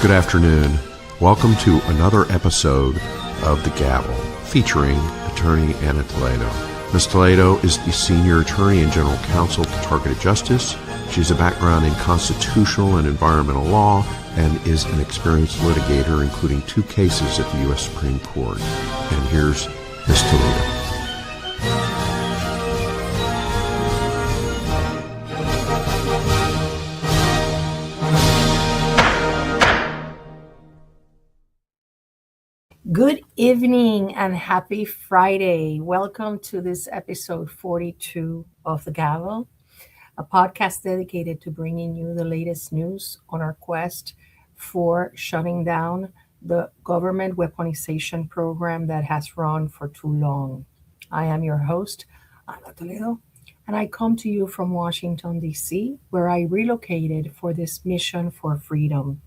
Good afternoon. Welcome to another episode of The Gavel, featuring attorney Ana Toledo. Ms. Toledo is the senior attorney and general counsel for Targeted Justice. She has a background in constitutional and environmental law and is an experienced litigator, including 2 cases at the U.S. Supreme Court. And here's Ms. Toledo. Good evening and happy Friday. Welcome to this episode 42 of The Gavel, a podcast dedicated to bringing you the latest news on our quest for shutting down the government weaponization program that has run for too long. I am your host, Ana Toledo, and I come to you from Washington, D.C., where I relocated for this mission for freedom.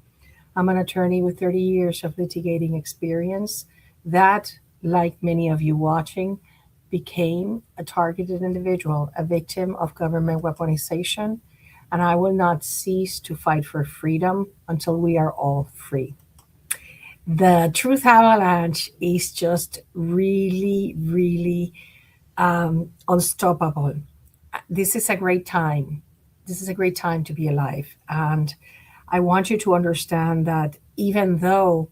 I'm an attorney with 30 years of litigating experience that, like many of you watching, became a targeted individual, a victim of government weaponization, and I will not cease to fight for freedom until we are all free. The truth avalanche is just really unstoppable. This is a great time. This is a great time to be alive. And I want you to understand that even though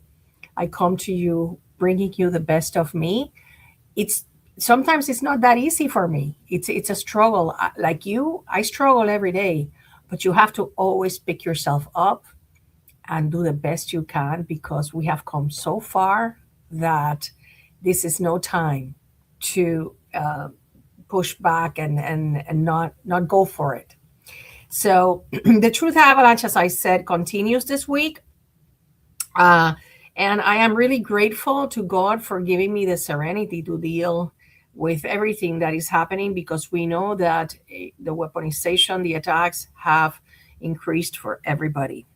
I come to you bringing you the best of me, sometimes it's not that easy for me. It's a struggle. Like you, I struggle every day, but you have to always pick yourself up and do the best you can, because we have come so far that this is no time to push back and not go for it. So the Truth Avalanche, as I said, continues this week. And I am really grateful to God for giving me the serenity to deal with everything that is happening, because we know that the weaponization, the attacks have increased for everybody.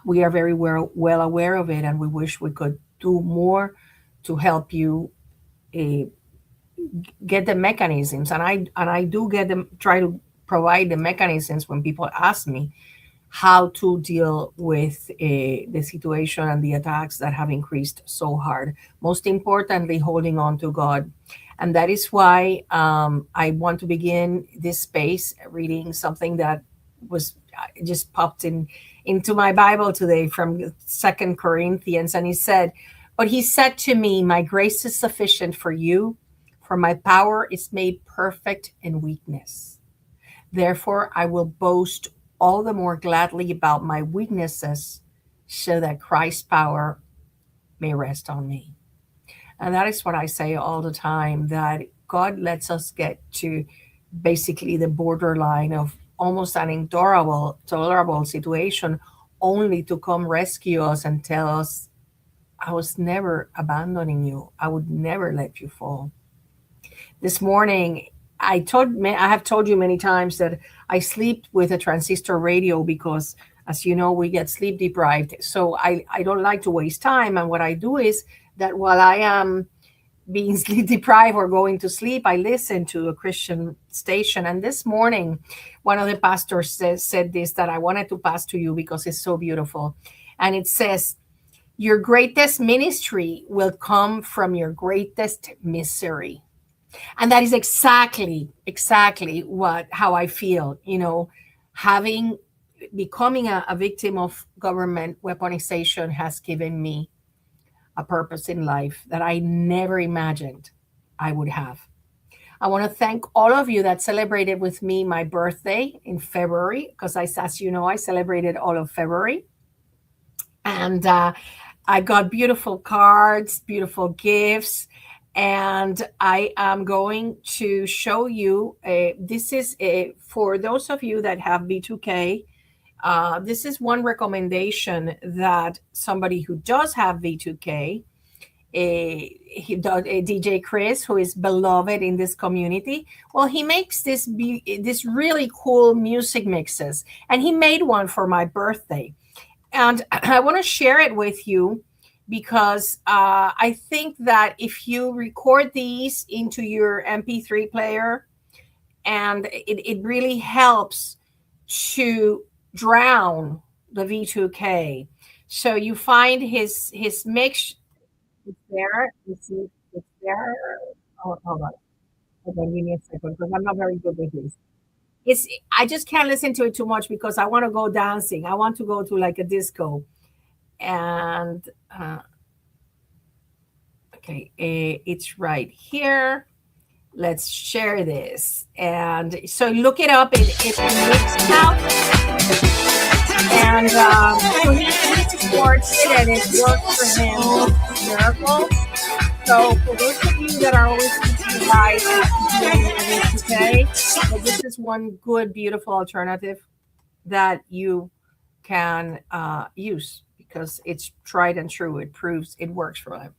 We are very well aware of it, and we wish we could do more to help you get the mechanisms. And I do get them, try to provide the mechanisms when people ask me how to deal with the situation and the attacks that have increased so hard. Most importantly, holding on to God. And that is why I want to begin this space reading something that was just popped into my Bible today from 2 Corinthians. And he said, "But he said to me, my grace is sufficient for you, for my power is made perfect in weakness. Therefore, I will boast all the more gladly about my weaknesses, so that Christ's power may rest on me." And that is what I say all the time, that God lets us get to basically the borderline of almost an intolerable situation, only to come rescue us and tell us, "I was never abandoning you. I would never let you fall." This morning, I have told you many times that I sleep with a transistor radio because, as you know, we get sleep deprived. So I don't like to waste time. And what I do is that while I am being sleep deprived or going to sleep, I listen to a Christian station. And this morning, one of the pastors said this that I wanted to pass to you because it's so beautiful. And it says, "Your greatest ministry will come from your greatest misery." And that is exactly how I feel, becoming a victim of government weaponization has given me a purpose in life that I never imagined I would have. I want to thank all of you that celebrated with me my birthday in February, because as you know, I celebrated all of February. And I got beautiful cards, beautiful gifts. And I am going to show you, this is for those of you that have V2K, this is one recommendation that somebody who does have V2K, DJ Chris, who is beloved in this community, well, he makes this really cool music mixes. And he made one for my birthday. And I want to share it with you, because I think that if you record these into your MP3 player, and it really helps to drown the V2K. So you find his mix. It's there. You see, it's there. Oh, hold on. Hold on, give me a second because I'm not very good with this. I just can't listen to it too much because I want to go dancing. I want to go to like a disco. And okay, it's right here. Let's share this. And so look it up. It's mixed out. And so he supports it and it works for him. Miracle. So for those of you that are always teaching guys today, well, this is one good, beautiful alternative that you can use because it's tried and true. It proves it works for them.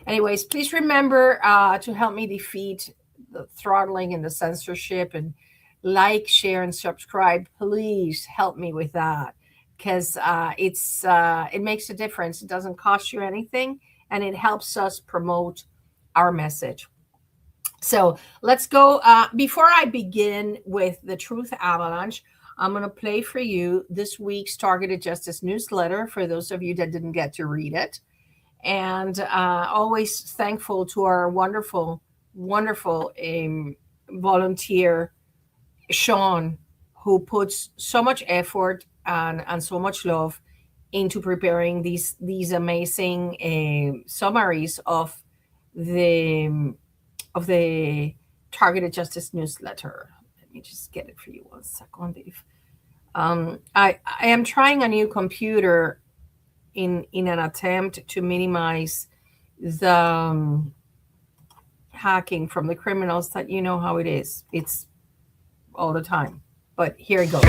Anyways, please remember to help me defeat the throttling and the censorship, and like, share, and subscribe. Please help me with that because it makes a difference. It doesn't cost you anything, and it helps us promote our message. So let's go. Before I begin with the Truth Avalanche, I'm going to play for you this week's Targeted Justice newsletter for those of you that didn't get to read it. And always thankful to our wonderful volunteer, Sean, who puts so much effort and so much love into preparing these amazing summaries of the Targeted Justice newsletter. Let me just get it for you 1 second, Dave. I am trying a new computer in an attempt to minimize the hacking from the criminals that you know how it is. It's all the time. But here it goes.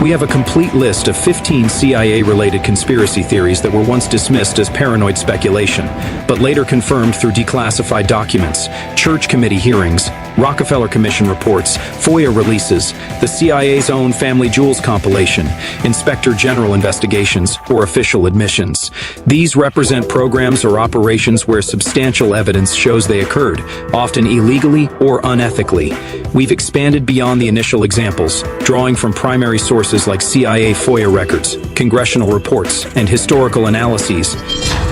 We have a complete list of 15 CIA-related conspiracy theories that were once dismissed as paranoid speculation, but later confirmed through declassified documents, church committee hearings, Rockefeller Commission reports, FOIA releases, the CIA's own Family Jewels compilation, Inspector General investigations, or official admissions. These represent programs or operations where substantial evidence shows they occurred, often illegally or unethically. We've expanded beyond the initial examples, drawing from primary sources like CIA FOIA records, congressional reports, and historical analyses.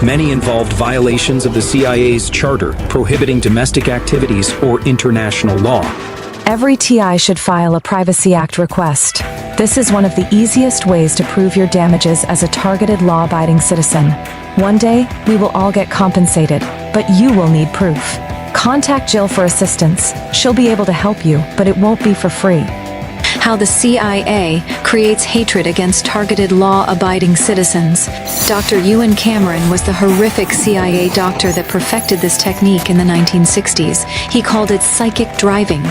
Many involved violations of the CIA's charter prohibiting domestic activities or international law. Every TI should file a Privacy Act request. This is one of the easiest ways to prove your damages as a targeted law-abiding citizen. One day, we will all get compensated, but you will need proof. Contact Jill for assistance. She'll be able to help you, but it won't be for free. How the CIA creates hatred against targeted law-abiding citizens. Dr. Ewan Cameron was the horrific CIA doctor that perfected this technique in the 1960s. He called it psychic driving.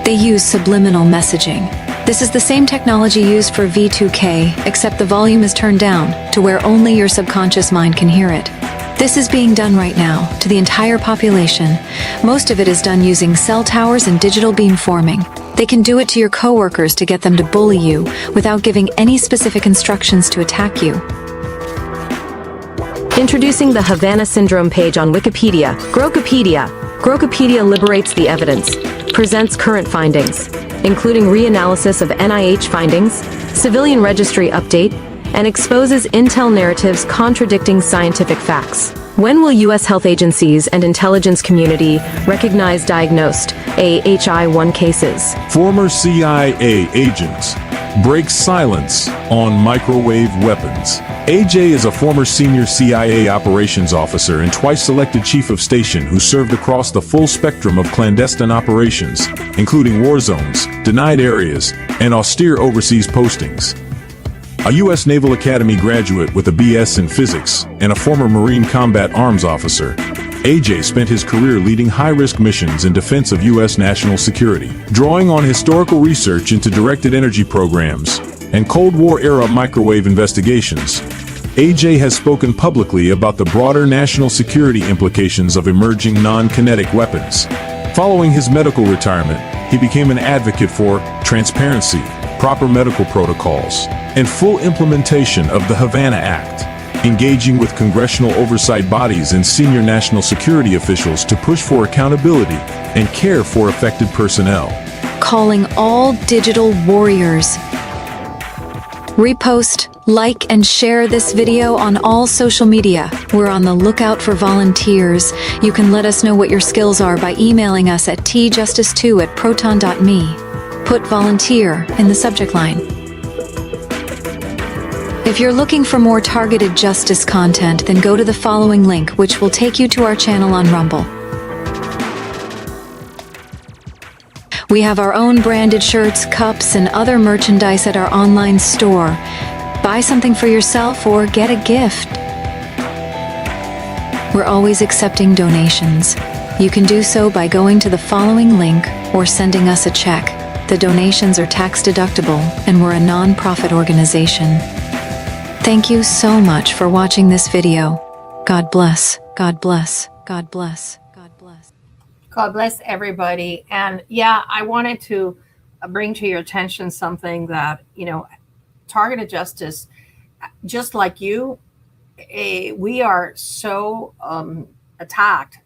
They use subliminal messaging. This is the same technology used for V2K, except the volume is turned down to where only your subconscious mind can hear it. This is being done right now to the entire population. Most of it is done using cell towers and digital beamforming. They can do it to your coworkers to get them to bully you without giving any specific instructions to attack you. Introducing the Havana Syndrome page on Wikipedia. Grokopedia. Grokopedia liberates the evidence, presents current findings, including reanalysis of NIH findings, civilian registry update, and exposes intel narratives contradicting scientific facts. When will U.S. health agencies and intelligence community recognize diagnosed AHI-1 cases? Former CIA agents break silence on microwave weapons. AJ is a former senior CIA operations officer and twice selected chief of station who served across the full spectrum of clandestine operations, including war zones, denied areas, and austere overseas postings. A U.S. Naval Academy graduate with a BS in physics and a former Marine combat arms officer, AJ spent his career leading high-risk missions in defense of U.S. national security, drawing on historical research into directed energy programs and Cold War-era microwave investigations. AJ has spoken publicly about the broader national security implications of emerging non-kinetic weapons. Following his medical retirement, he became an advocate for transparency, proper medical protocols, and full implementation of the Havana Act, engaging with congressional oversight bodies and senior national security officials to push for accountability and care for affected personnel. Calling all digital warriors. Repost, like, and share this video on all social media. We're on the lookout for volunteers. You can let us know what your skills are by emailing us at tjustice2@proton.me. Put volunteer in the subject line. If you're looking for more targeted justice content, then go to the following link, which will take you to our channel on Rumble. We have our own branded shirts, cups, and other merchandise at our online store. Buy something for yourself or get a gift. We're always accepting donations. You can do so by going to the following link or sending us a check. The donations are tax deductible, and we're a non-profit organization. Thank you so much for watching this video. God bless. God bless. God bless. God bless. God bless everybody. And yeah, I wanted to bring to your attention something that, targeted justice, just like you, we are so attacked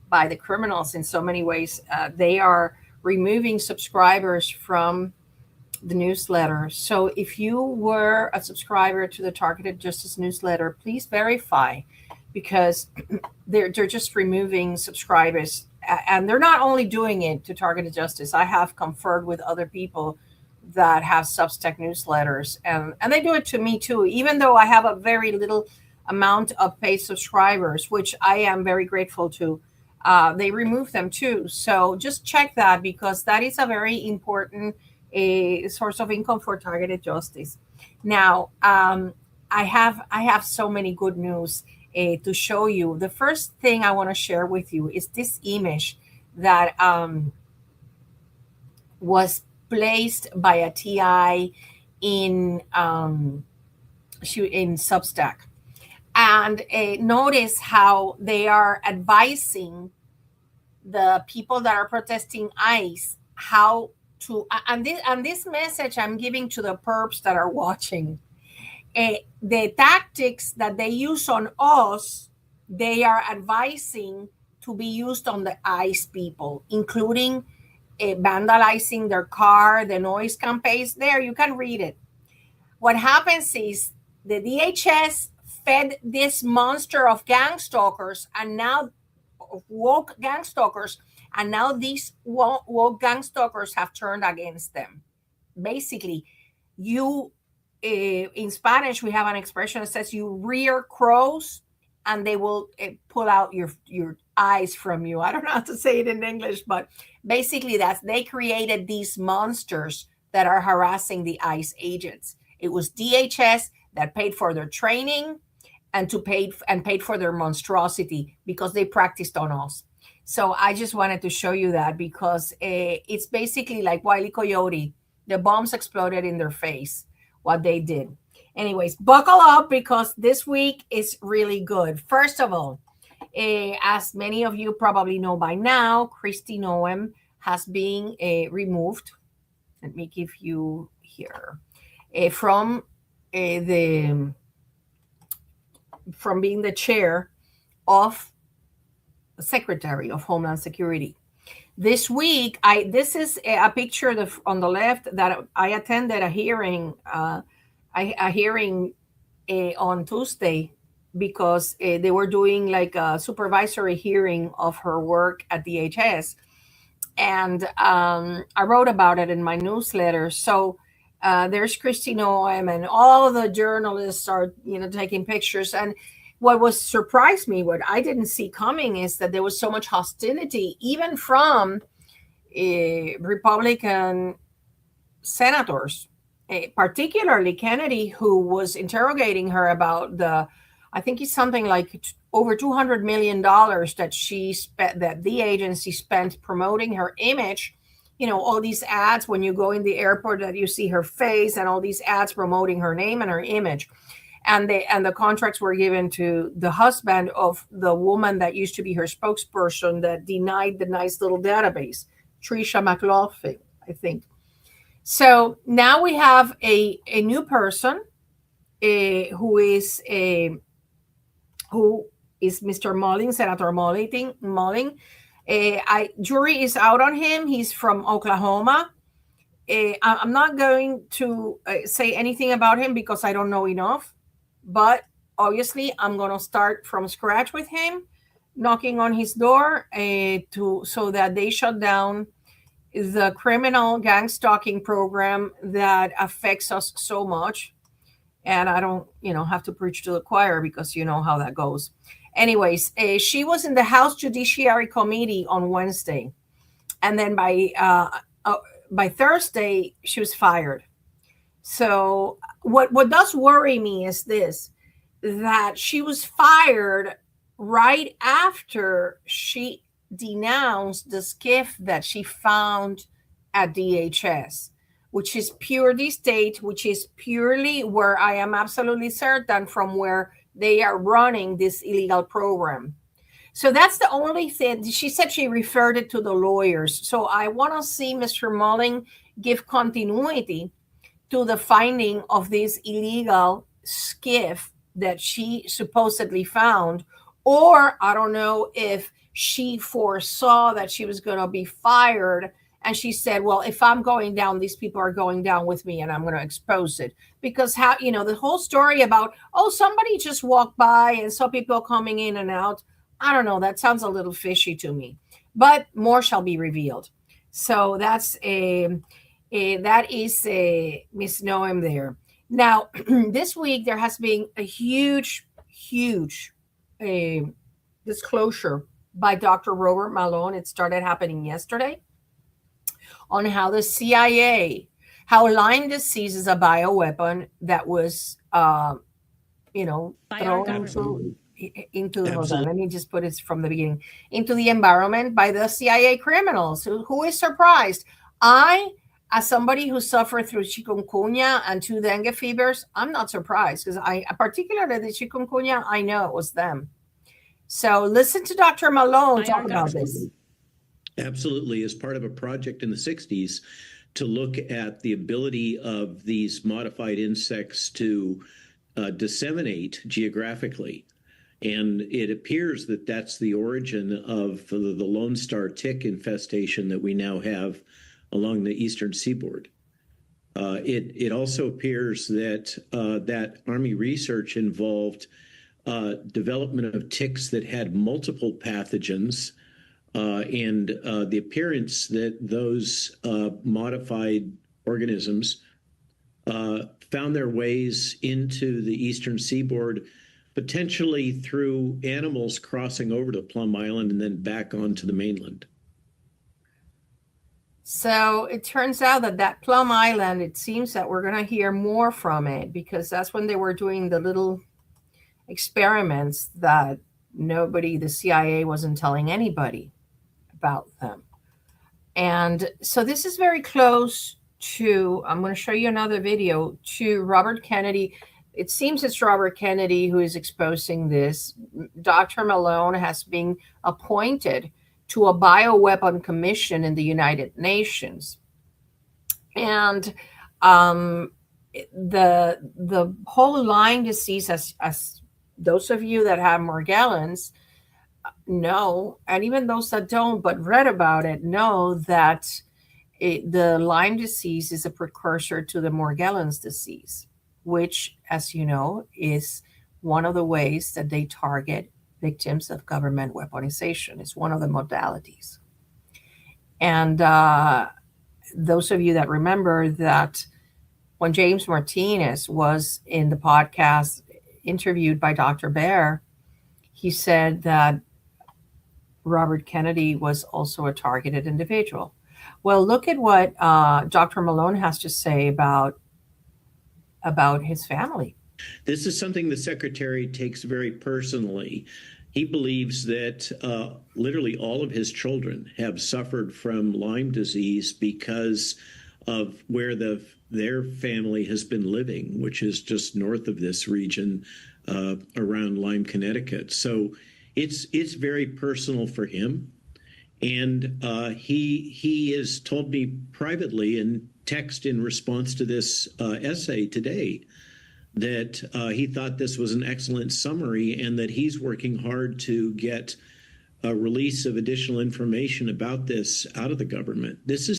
by the criminals in so many ways. They are removing subscribers from the newsletter. So if you were a subscriber to the Targeted Justice newsletter, please verify, because they're just removing subscribers. And they're not only doing it to Targeted Justice. I have conferred with other people that have Substack newsletters, and they do it to me too, even though I have a very little amount of paid subscribers, which I am very grateful to. They remove them too. So just check that, because that is a very important source of income for Targeted Justice. Now, I have so many good news to show you. The first thing I want to share with you is this image that was placed by a TI in Substack. And notice how they are advising the people that are protesting ICE how to, and this message I'm giving to the perps that are watching. The tactics that they use on us, they are advising to be used on the ICE people, including vandalizing their car, the noise campaigns. There, you can read it. What happens is the DHS fed this monster of gang stalkers, and now woke gang stalkers, and now these woke gang stalkers have turned against them. Basically, you in Spanish, we have an expression that says you rear crows and they will pull out your eyes from you. I don't know how to say it in English, but basically they created these monsters that are harassing the ICE agents. It was DHS that paid for their training and paid for their monstrosity, because they practiced on us. So I just wanted to show you that, because it's basically like Wile E. Coyote. The bombs exploded in their face, what they did. Anyways, buckle up, because this week is really good. First of all, as many of you probably know by now, Kristi Noem has been removed. Let me give you here from being the chair of Secretary of Homeland Security. This week, this is a picture on the left that I attended a hearing on Tuesday, because they were doing like a supervisory hearing of her work at DHS. And I wrote about it in my newsletter. So there's Kristi Noem, and all the journalists are, taking pictures. And what surprised me, what I didn't see coming, is that there was so much hostility, even from Republican senators, particularly Kennedy, who was interrogating her about the I think it's something like over $200 million that she spent, that the agency spent promoting her image. All these ads when you go in the airport that you see her face, and all these ads promoting her name and her image. And the contracts were given to the husband of the woman that used to be her spokesperson that denied the nice little database, Trisha McLaughlin, I think. So now we have a new person who is Mr. Mulling, Senator Mulling. Jury is out on him. He's from Oklahoma. I'm not going to say anything about him because I don't know enough. But obviously, I'm going to start from scratch with him, knocking on his door so that they shut down the criminal gang stalking program that affects us so much. And I don't, have to preach to the choir because you know how that goes. Anyways, she was in the House Judiciary Committee on Wednesday. And then by Thursday, she was fired. So what does worry me is this, that she was fired right after she denounced the skiff that she found at DHS, which is purely state, which is purely where I am absolutely certain from where they are running this illegal program. So that's the only thing. She said she referred it to the lawyers. So I want to see Mr. Mulling give continuity to the finding of this illegal skiff that she supposedly found. Or I don't know if she foresaw that she was going to be fired. And she said, well, if I'm going down, these people are going down with me and I'm going to expose it. Because the whole story about, somebody just walked by and saw people coming in and out. I don't know. That sounds a little fishy to me, but more shall be revealed. So that is Miss Noem there. Now, this week, there has been a huge disclosure by Dr. Robert Malone. It started happening yesterday on how the CIA, how Lyme disease is a bioweapon that was, thrown into let me just put it from the beginning, into the environment by the CIA criminals. Who is surprised? As somebody who suffered through chikungunya and 2 dengue fevers, I'm not surprised because particularly the chikungunya, I know it was them. So listen to Dr. Malone talk about this. Absolutely. As part of a project in the 60s to look at the ability of these modified insects to disseminate geographically. And it appears that that's the origin of the Lone Star tick infestation that we now have along the eastern seaboard. It also appears that that Army research involved development of ticks that had multiple pathogens, and the appearance that those modified organisms found their ways into the eastern seaboard, potentially through animals crossing over to Plum Island and then back onto the mainland. So it turns out that Plum Island, it seems that we're going to hear more from it because that's when they were doing the little experiments that the CIA wasn't telling anybody about them. And so this is very close to, I'm going to show you another video, to Robert Kennedy. It seems it's Robert Kennedy who is exposing this. Dr. Malone has been appointed to a bioweapon commission in the United Nations. And the whole Lyme disease, as those of you that have Morgellons know, and even those that don't but read about it know that the Lyme disease is a precursor to the Morgellons disease, which, as you know, is one of the ways that they target victims of government weaponization. It's one of the modalities. And those of you that remember that when James Martinez was in the podcast interviewed by Dr. Bear, he said that Robert Kennedy was also a targeted individual. Well, look at what Dr. Malone has to say about his family. This is something the secretary takes very personally. He believes that literally all of his children have suffered from Lyme disease because of where their family has been living, which is just north of this region around Lyme, Connecticut. So it's very personal for him. And he has told me privately in text in response to this essay today that he thought this was an excellent summary and that he's working hard to get a release of additional information about this out of the government. This is.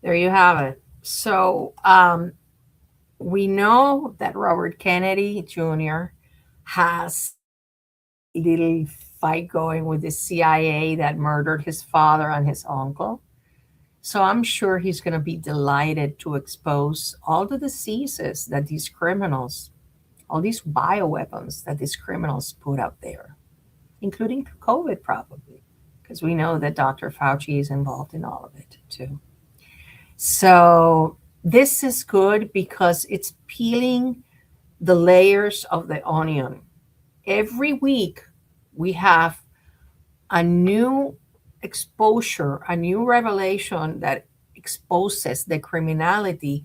There you have it. So we know that Robert Kennedy Jr. has a little fight going with the CIA that murdered his father and his uncle. So I'm sure he's going to be delighted to expose all the diseases that these criminals, all these bioweapons that these criminals put out there, including COVID probably, because we know that Dr. Fauci is involved in all of it too. So this is good because it's peeling the layers of the onion. Every week we have a new exposure, a new revelation that exposes the criminality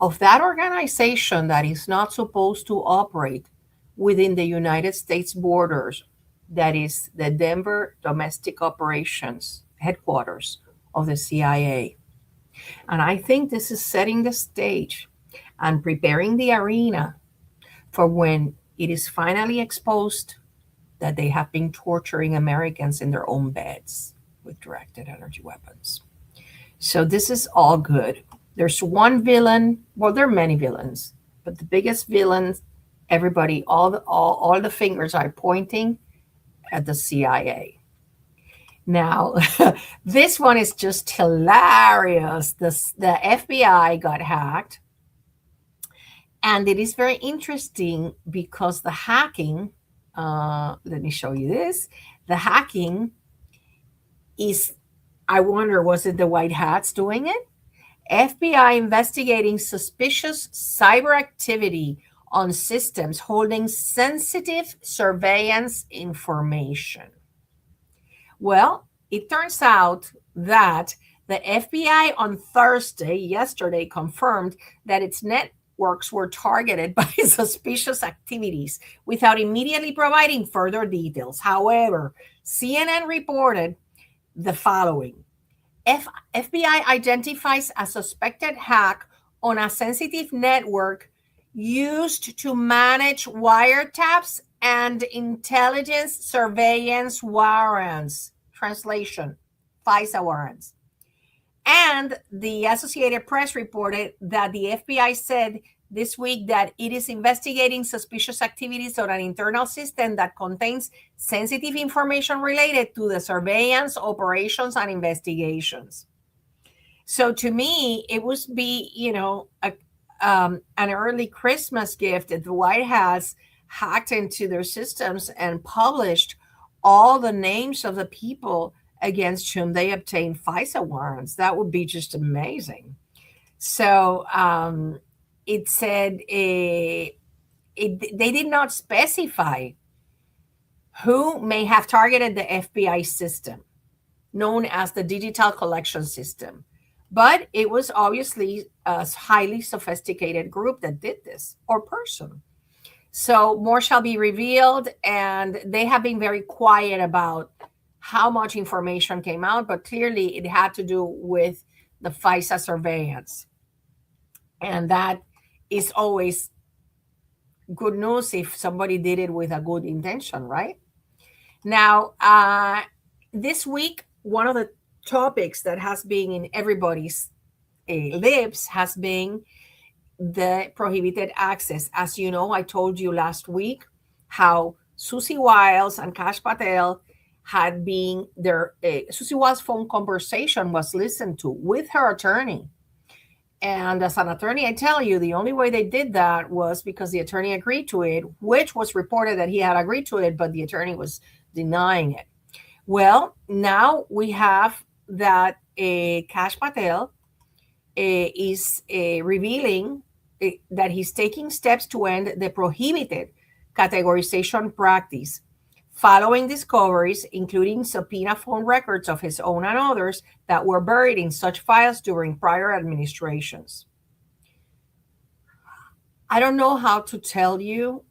of that organization that is not supposed to operate within the United States borders, that is the Denver Domestic Operations headquarters of the CIA. And I think this is setting the stage and preparing the arena for when it is finally exposed that they have been torturing Americans in their own beds with directed energy weapons. So this is all good. There's one villain. Well, there are many villains, but the biggest villain, everybody, all the fingers are pointing at the CIA. Now, this one is just hilarious. The FBI got hacked. And it is very interesting because the hacking, let me show you this. The hacking is, I wonder, was it the white hats doing it? FBI investigating suspicious cyber activity on systems holding sensitive surveillance information. Well, it turns out that the FBI on Thursday, yesterday, confirmed that its networks were targeted by suspicious activities without immediately providing further details. However, CNN reported the following. FBI identifies a suspected hack on a sensitive network used to manage wiretaps and intelligence surveillance warrants. Translation, FISA warrants. And the Associated Press reported that the FBI said this week that it is investigating suspicious activities on an internal system that contains sensitive information related to the surveillance, operations, and investigations. So to me, it would be, an early Christmas gift that the White House hacked into their systems and published all the names of the people against whom they obtained FISA warrants. That would be just amazing. So it said they did not specify who may have targeted the FBI system, known as the Digital Collection System. But it was obviously a highly sophisticated group that did this, or person. So more shall be revealed, and they have been very quiet about how much information came out, but clearly it had to do with the FISA surveillance. And that is always good news if somebody did it with a good intention, right? Now, this week, one of the topics that has been in everybody's lips has been the prohibited access. As you know, I told you last week how Susie Wiles and Kash Patel had been there. Susie Wiles' phone conversation was listened to with her attorney. And as an attorney, I tell you, the only way they did that was because the attorney agreed to it, which was reported that he had agreed to it, but the attorney was denying it. Well, now we have that Kash Patel is revealing that he's taking steps to end the prohibited categorization practice following discoveries, including subpoena phone records of his own and others that were buried in such files during prior administrations. I don't know how to tell you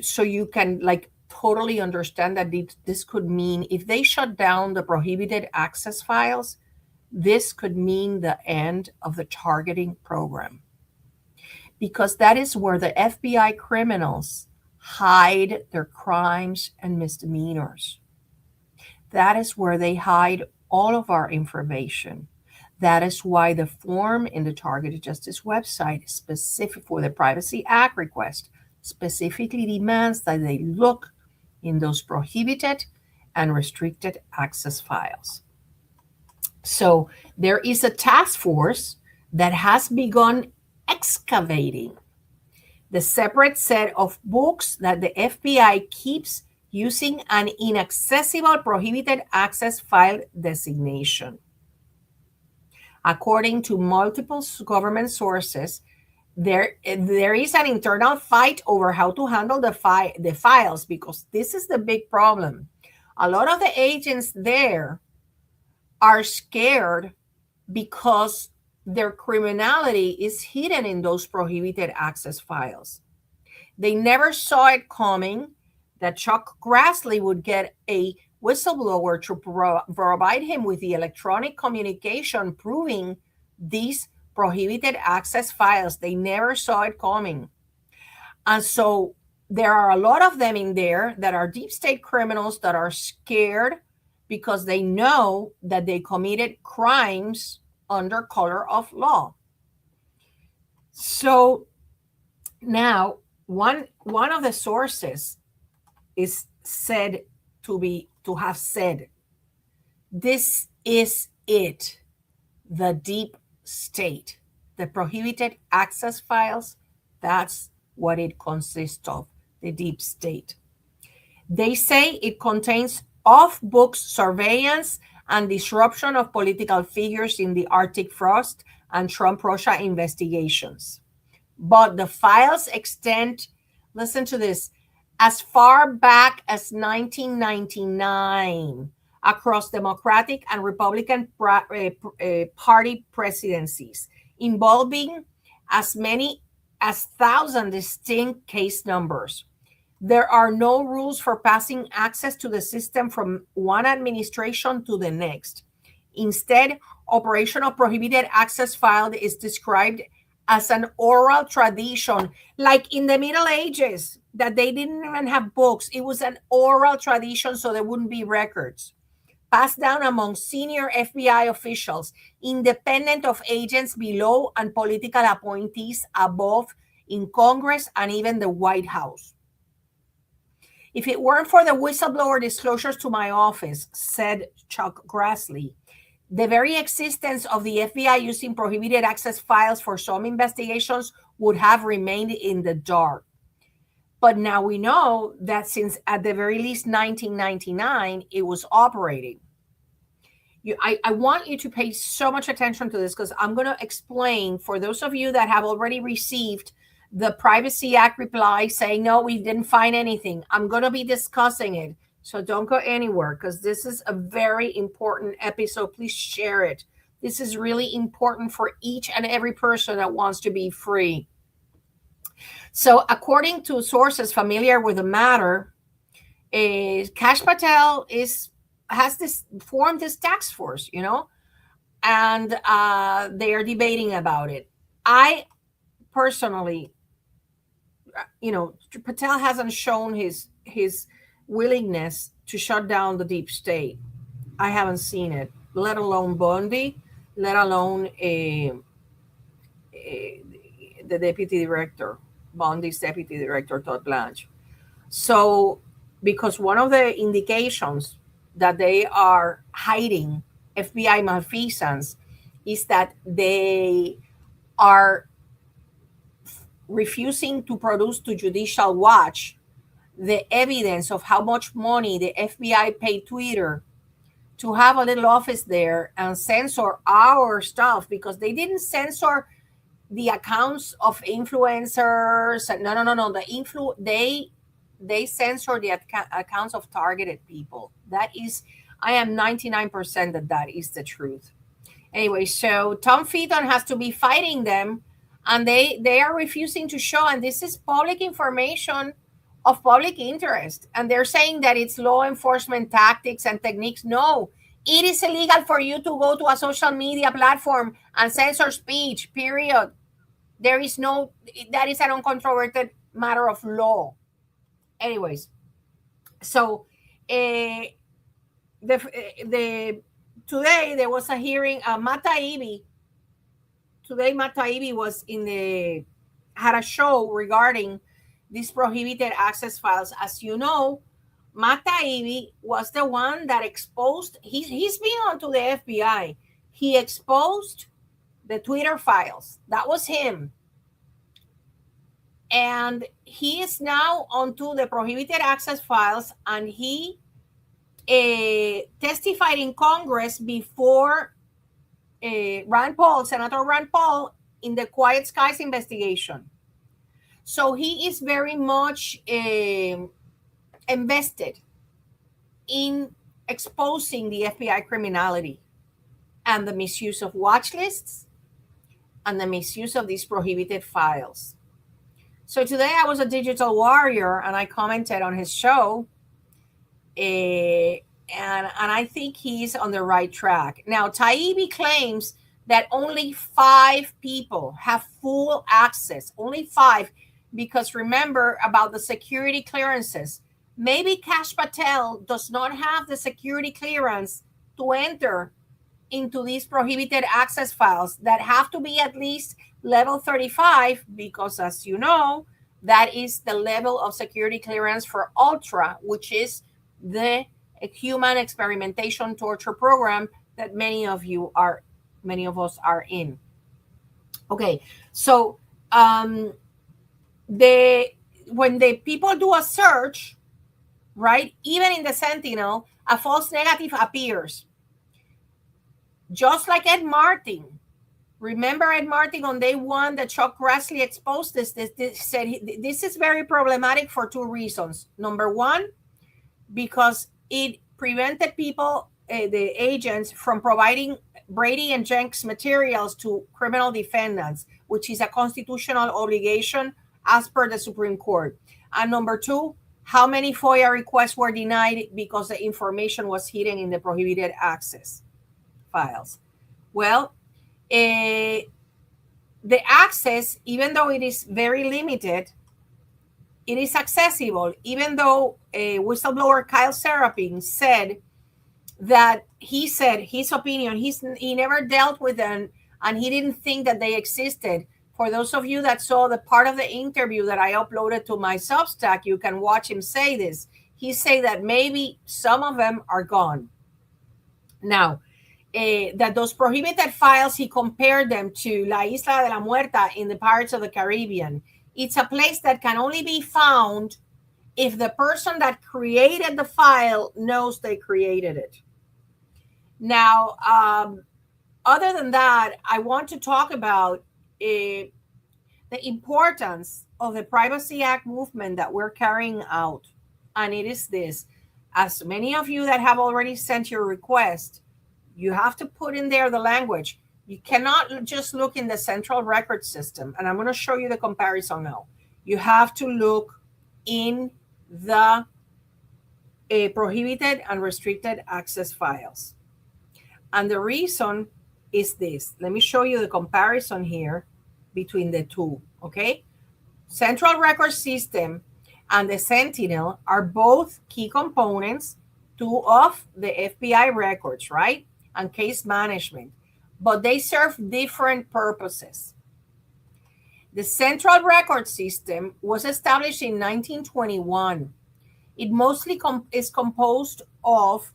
so you can like totally understand that this could mean, if they shut down the prohibited access files, this could mean the end of the targeting program. Because that is where the FBI criminals hide their crimes and misdemeanors. That is where they hide all of our information. That is why the form in the Targeted Justice website, specific for the Privacy Act request, specifically demands that they look in those prohibited and restricted access files. So there is a task force that has begun excavating the separate set of books that the FBI keeps using an inaccessible prohibited access file designation. According to multiple government sources, there is an internal fight over how to handle the files, because this is the big problem. A lot of the agents there are scared because their criminality is hidden in those prohibited access files. They never saw it coming that Chuck Grassley would get a whistleblower to provide him with the electronic communication proving these prohibited access files. They never saw it coming. And so there are a lot of them in there that are deep state criminals that are scared because they know that they committed crimes under color of law. So now one of the sources is said to have said, this is it, the deep state. The prohibited access files, that's what it consists of, the deep state. They say it contains off-books surveillance and disruption of political figures in the Arctic frost and Trump-Russia investigations. But the files extend, listen to this, as far back as 1999 across Democratic and Republican party presidencies, involving as many as 1,000 distinct case numbers. There are no rules for passing access to the system from one administration to the next. Instead, Operation of Prohibited Access File is described as an oral tradition, like in the Middle Ages, that they didn't even have books. It was an oral tradition, so there wouldn't be records. Passed down among senior FBI officials, independent of agents below and political appointees above in Congress and even the White House. If it weren't for the whistleblower disclosures to my office, said Chuck Grassley, the very existence of the FBI using prohibited access files for some investigations would have remained in the dark. But now we know that since at the very least 1999, it was operating. I want you to pay so much attention to this, because I'm going to explain for those of you that have already received the Privacy Act reply saying, no, we didn't find anything. I'm going to be discussing it. So don't go anywhere, because this is a very important episode. Please share it. This is really important for each and every person that wants to be free. So according to sources familiar with the matter, Kash Patel has formed this task force, and they are debating about it. I personally, Patel hasn't shown his willingness to shut down the deep state. I haven't seen it, let alone Bundy, let alone the deputy director, Bundy's deputy director, Todd Blanche. So, because one of the indications that they are hiding FBI malfeasance is that they are refusing to produce to Judicial Watch the evidence of how much money the FBI paid Twitter to have a little office there and censor our stuff, because they didn't censor the accounts of influencers. No. They censor the accounts of targeted people. That is, I am 99% that is the truth. Anyway, so Tom Featon has to be fighting them, and they are refusing to show. And this is public information of public interest. And they're saying that it's law enforcement tactics and techniques. No, it is illegal for you to go to a social media platform and censor speech, period. There is no, that is an uncontroverted matter of law. Anyways, so the today there was a hearing. Matt Taibbi was had a show regarding these prohibited access files. As you know, Matt Taibbi was the one that exposed. He's been onto the FBI. He exposed the Twitter files. That was him. And he is now onto the prohibited access files, and he testified in Congress before Senator Rand Paul, in the Quiet Skies investigation. So he is very much invested in exposing the FBI criminality and the misuse of watch lists and the misuse of these prohibited files. So today I was a digital warrior, and I commented on his show, and I think he's on the right track. Now, Taibbi claims that only 5 people have full access, only 5, because remember about the security clearances. Maybe Kash Patel does not have the security clearance to enter into these prohibited access files that have to be at least level 35, because as you know, that is the level of security clearance for Ultra, which is the human experimentation torture program that many of us are in. Okay, so when the people do a search, right, even in the Sentinel, a false negative appears. Just like Ed Martin. Remember Ed Martin on day 1 that Chuck Grassley exposed this said this is very problematic for 2 reasons. Number 1, because it prevented people, the agents, from providing Brady and Jenks materials to criminal defendants, which is a constitutional obligation as per the Supreme Court. And number 2, how many FOIA requests were denied because the information was hidden in the prohibited access files. Well, the access, even though it is very limited, it is accessible, even though whistleblower Kyle Serapin said that he said his opinion, he never dealt with them, and he didn't think that they existed. For those of you that saw the part of the interview that I uploaded to my Substack, you can watch him say this. He said that maybe some of them are gone. Now, that those prohibited files, he compared them to La Isla de la Muerta in the Pirates of the Caribbean. It's a place that can only be found if the person that created the file knows they created it. Now, other than that, I want to talk about the importance of the Privacy Act movement that we're carrying out. And it is this. As many of you that have already sent your request, you have to put in there the language. You cannot just look in the central record system. And I'm going to show you the comparison now. You have to look in the prohibited and restricted access files. And the reason is this. Let me show you the comparison here between the two, okay? Central record system and the Sentinel are both key components of the FBI records, right? And case management, but they serve different purposes. The Central Record System was established in 1921. It mostly is composed of,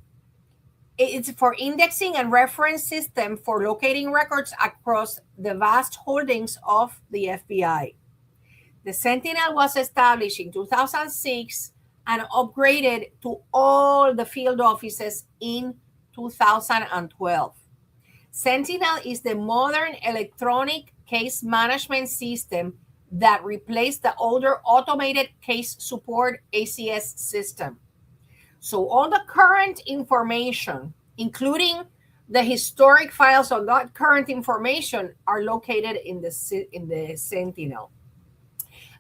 it's for indexing and reference system for locating records across the vast holdings of the FBI. The Sentinel was established in 2006 and upgraded to all the field offices in 2012. Sentinel is the modern electronic case management system that replaced the older automated case support ACS system. So all the current information, including the historic files of that current information, are located in the Sentinel.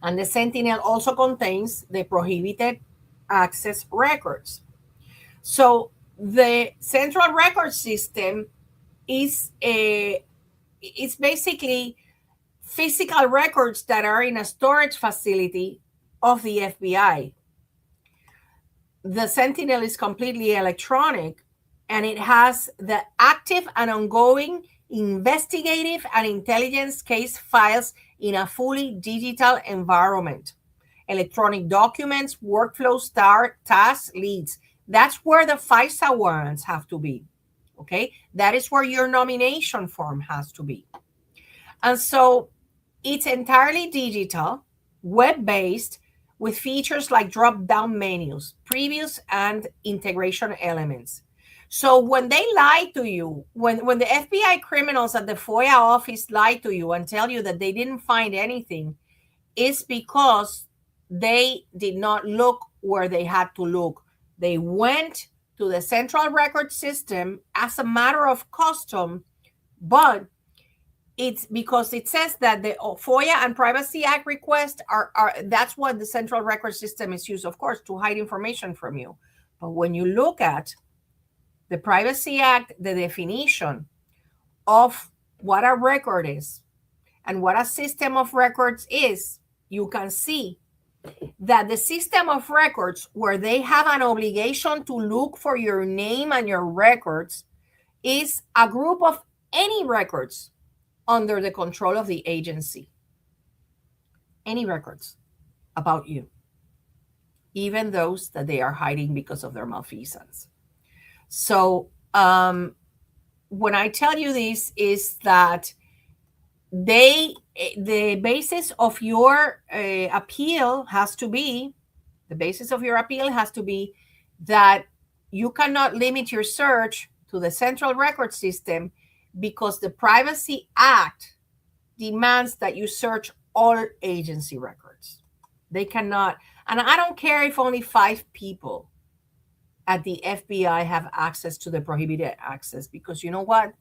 And the Sentinel also contains the prohibited access records. So the central record system is basically physical records that are in a storage facility of the FBI. The Sentinel is completely electronic, and it has the active and ongoing investigative and intelligence case files in a fully digital environment. Electronic documents, workflows, tasks, leads. That's where the FISA warrants have to be. Okay, that is where your nomination form has to be. And so it's entirely digital, web-based, with features like drop-down menus, previews, and integration elements. So when they lie to you, when the FBI criminals at the FOIA office lie to you and tell you that they didn't find anything, it's because they did not look where they had to look. They went to the central record system as a matter of custom, but it's because it says that the FOIA and Privacy Act requests are that's what the central record system is used, of course, to hide information from you. But when you look at the Privacy Act, the definition of what a record is and what a system of records is, you can see that the system of records, where they have an obligation to look for your name and your records, is a group of any records under the control of the agency. Any records about you, even those that they are hiding because of their malfeasance. So when I tell you this, is that the basis of your appeal has to be, that you cannot limit your search to the central record system, because the Privacy Act demands that you search all agency records. They cannot, and I don't care if only 5 people at the FBI have access to the prohibited access, because you know what?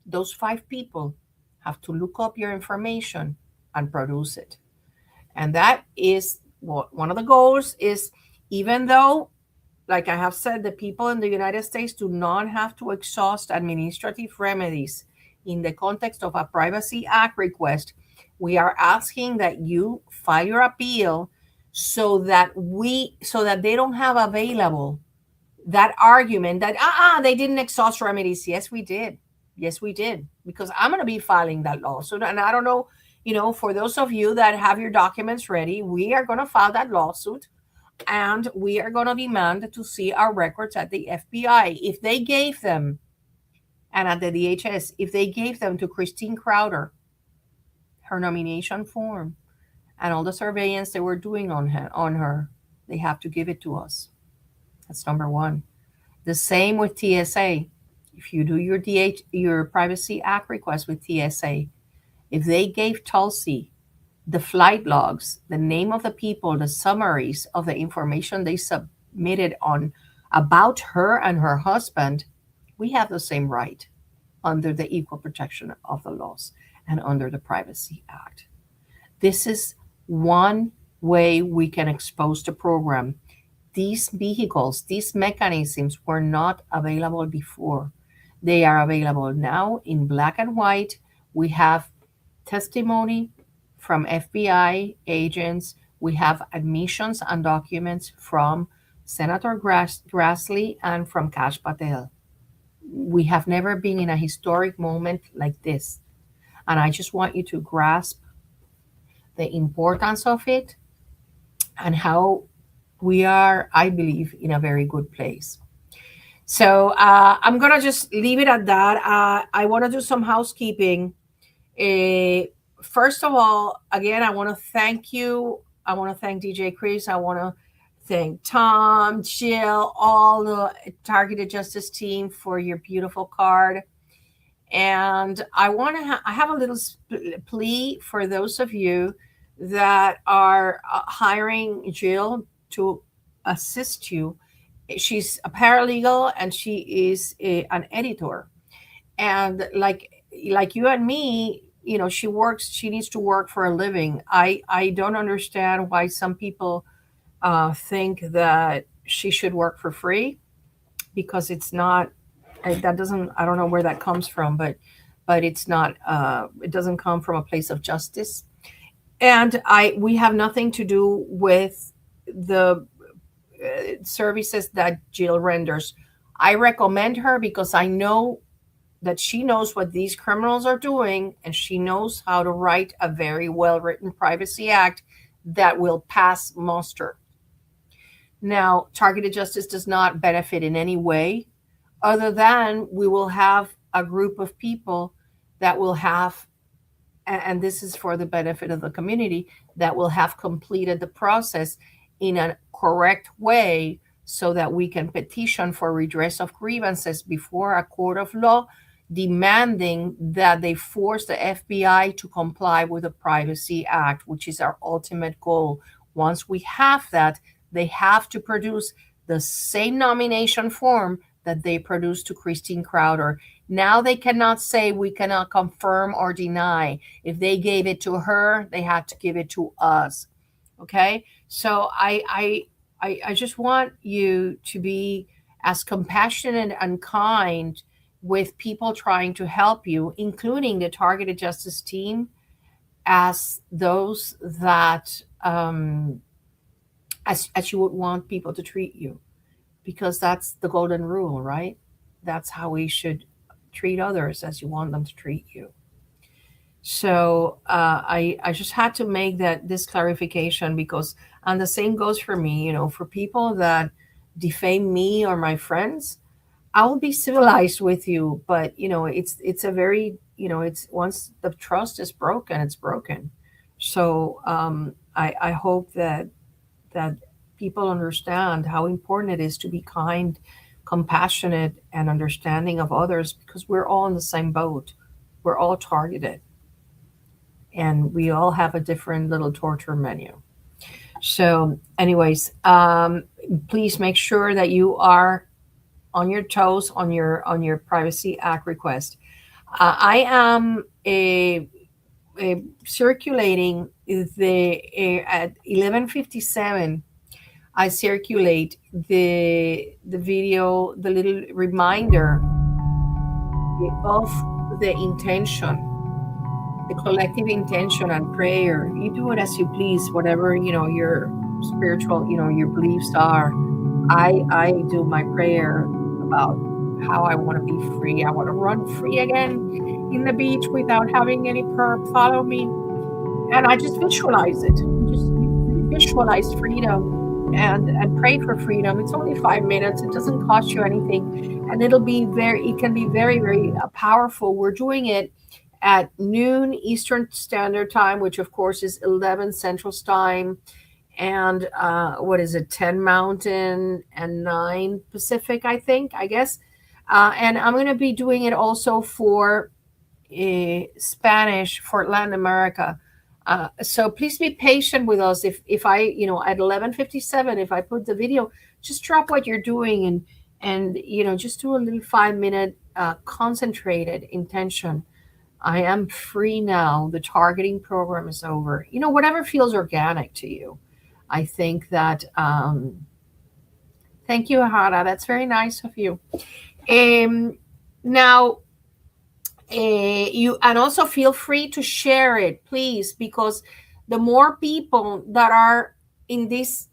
Those 5 people have to look up your information and produce it. And that is what one of the goals is. Even though, like I have said, the people in the United States do not have to exhaust administrative remedies in the context of a Privacy Act request, we are asking that you file your appeal so that they don't have available that argument that they didn't exhaust remedies. Yes, we did. Because I'm going to be filing that lawsuit. And I don't know, for those of you that have your documents ready, we are going to file that lawsuit, and we are going to demand to see our records at the FBI. If they gave them, and at the DHS, if they gave them to Christine Crowder, her nomination form, and all the surveillance they were doing on her, they have to give it to us. That's number one. The same with TSA. If you do your Privacy Act request with TSA, if they gave Tulsi the flight logs, the name of the people, the summaries of the information they submitted about her and her husband, we have the same right under the Equal Protection of the Laws and under the Privacy Act. This is one way we can expose the program. These vehicles, these mechanisms were not available before. They are available now in black and white. We have testimony from FBI agents. We have admissions and documents from Senator Grassley and from Kash Patel. We have never been in a historic moment like this. And I just want you to grasp the importance of it and how we are, I believe, in a very good place. So I'm going to just leave it at that. I want to do some housekeeping. First of all, again, I want to thank you. I want to thank DJ Chris. I want to thank Tom, Jill, all the Targeted Justice team for your beautiful card. And I have a little plea for those of you that are hiring Jill to assist you. She's a paralegal and she is an editor. And like you and me, she needs to work for a living. I don't understand why some people think that she should work for free, because it's not. That doesn't. I don't know where that comes from, but it's not. It doesn't come from a place of justice. And we have nothing to do with the services that Jill renders. I recommend her because I know that she knows what these criminals are doing, and she knows how to write a very well written Privacy Act that will pass muster. Now, targeted justice does not benefit in any way, other than we will have a group of people that will have, and this is for the benefit of the community, that will have completed the process in a correct way so that we can petition for redress of grievances before a court of law, demanding that they force the FBI to comply with the Privacy Act, which is our ultimate goal. Once we have that, they have to produce the same nomination form that they produced to Christine Crowder. Now they cannot say we cannot confirm or deny. If they gave it to her, they had to give it to us. Okay? So I just want you to be as compassionate and kind with people trying to help you, including the targeted justice team, as those that as you would want people to treat you, because that's the golden rule, right? That's how we should treat others, as you want them to treat you. So I just had to make this clarification, because, and the same goes for me, for people that defame me or my friends, I will be civilized with you, but it's a very, it's, once the trust is broken, it's broken. So I hope that people understand how important it is to be kind, compassionate, and understanding of others, because we're all in the same boat. We're all targeted, and we all have a different little torture menu. So, anyways, please make sure that you are on your toes on your Privacy Act request. I am circulating at 11:57. I circulate the video, the little reminder of the intention, the collective intention and prayer. You do it as you please, whatever your spiritual, your beliefs are. I do my prayer about how I want to be free. I want to run free again in the beach without having any perp follow me. And I just visualize it. Just visualize freedom and pray for freedom. It's only 5 minutes. It doesn't cost you anything. And it can be very, very powerful. We're doing it at noon Eastern Standard Time, which of course is 11 Central Time. And 10 Mountain and 9 Pacific, I guess. And I'm going to be doing it also for Spanish for Latin America. So please be patient with us. If I, at 11:57, if I put the video, just drop what you're doing and just do a little 5-minute concentrated intention. I am free now. The targeting program is over. Whatever feels organic to you. I think that, thank you, Hara. That's very nice of you. Now, and also feel free to share it, please, because the more people that are in this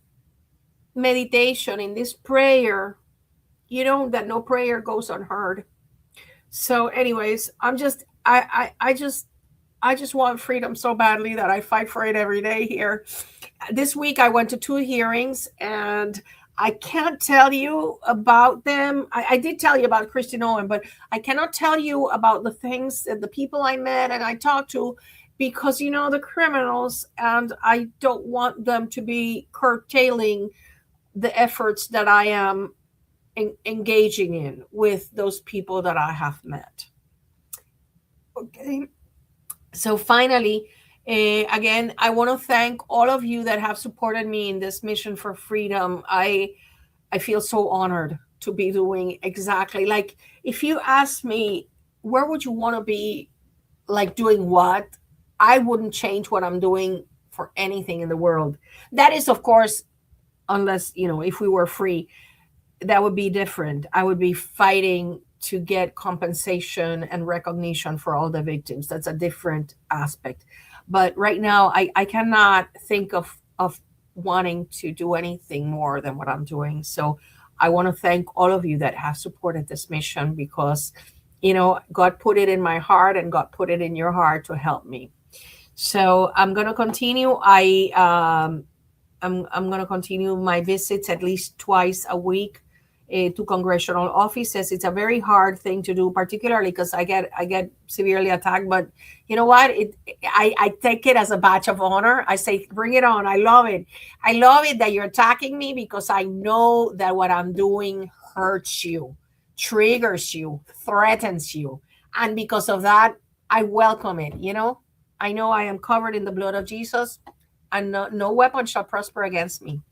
meditation, in this prayer, that no prayer goes unheard. So anyways, I just want freedom so badly that I fight for it every day here. This week I went to 2 hearings, and I can't tell you about them. I did tell you about Christine Owen, but I cannot tell you about the things that the people I met and I talked to, because the criminals, and I don't want them to be curtailing the efforts that I am engaging in with those people that I have met. Okay. So finally, again, I want to thank all of you that have supported me in this mission for freedom. I feel so honored to be doing exactly like, if you ask me, where would you want to be, like doing what? I wouldn't change what I'm doing for anything in the world. That is, of course, unless, if we were free, that would be different. I would be fighting to get compensation and recognition for all the victims. That's a different aspect. But right now, I cannot think of wanting to do anything more than what I'm doing. So I want to thank all of you that have supported this mission, because, God put it in my heart and God put it in your heart to help me. So I'm going to continue. I'm going to continue my visits at least twice a week to congressional offices. It's a very hard thing to do, particularly because I get severely attacked. But you know what? I take it as a badge of honor. I say, bring it on. I love it. I love it that you're attacking me, because I know that what I'm doing hurts you, triggers you, threatens you. And because of that, I welcome it. I know I am covered in the blood of Jesus, and no weapon shall prosper against me.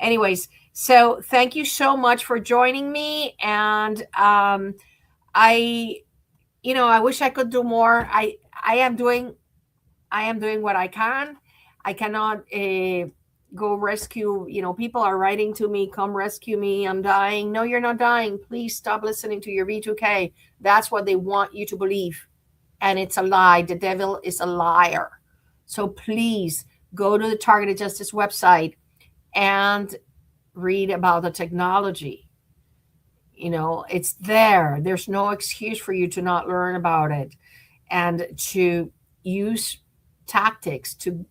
Anyways, so thank you so much for joining me. And I wish I could do more. I am doing what I can. I cannot go rescue. People are writing to me, come rescue me. I'm dying. No, you're not dying. Please stop listening to your V2K. That's what they want you to believe. And it's a lie. The devil is a liar. So please go to the Targeted Justice website and read about the technology. It's there. There's no excuse for you to not learn about it, and to use tactics to,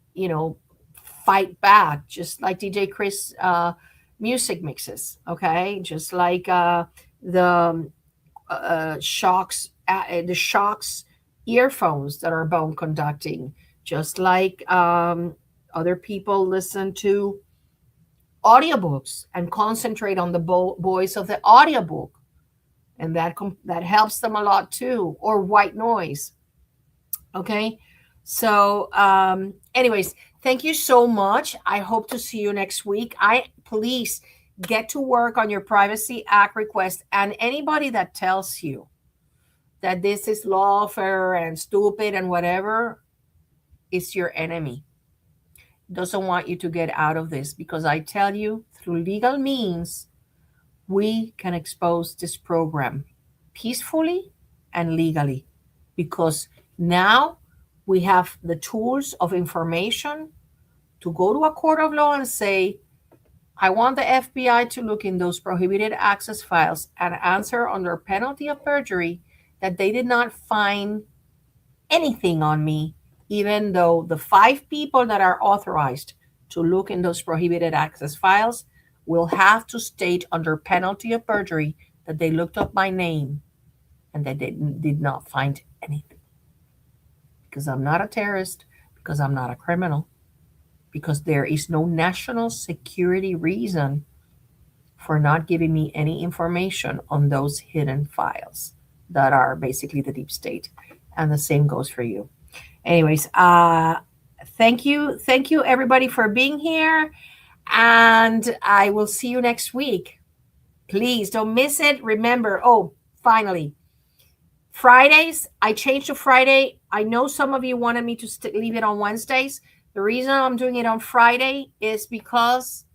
fight back, just like DJ Chris music mixes. Okay. Just like the Shocks earphones that are bone conducting, just like other people listen to audiobooks and concentrate on the voice of the audiobook, and that helps them a lot too. Or white noise. Okay. So anyways, thank you so much. I hope to see you next week. Please get to work on your Privacy Act request, and anybody that tells you that this is lawfare and stupid and whatever is your enemy. Doesn't want you to get out of this, because I tell you, through legal means, we can expose this program peacefully and legally, because now we have the tools of information to go to a court of law and say, I want the FBI to look in those prohibited access files and answer under penalty of perjury that they did not find anything on me, even though the 5 people that are authorized to look in those prohibited access files will have to state under penalty of perjury that they looked up my name and that they did not find anything. Because I'm not a terrorist, because I'm not a criminal, because there is no national security reason for not giving me any information on those hidden files that are basically the deep state. And the same goes for you. Anyways, thank you everybody for being here, and I will see you next week. Please don't miss it. Remember, finally, Fridays, I changed to Friday. I know some of you wanted me to leave it on Wednesdays. The reason I'm doing it on Friday is because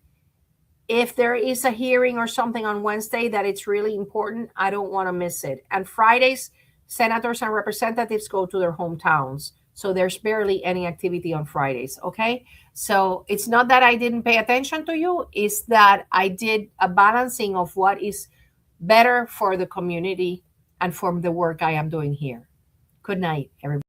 if there is a hearing or something on Wednesday that it's really important, I don't want to miss it. And Fridays, senators and representatives go to their hometowns. So there's barely any activity on Fridays, okay? So it's not that I didn't pay attention to you, it's that I did a balancing of what is better for the community and for the work I am doing here. Good night, everybody.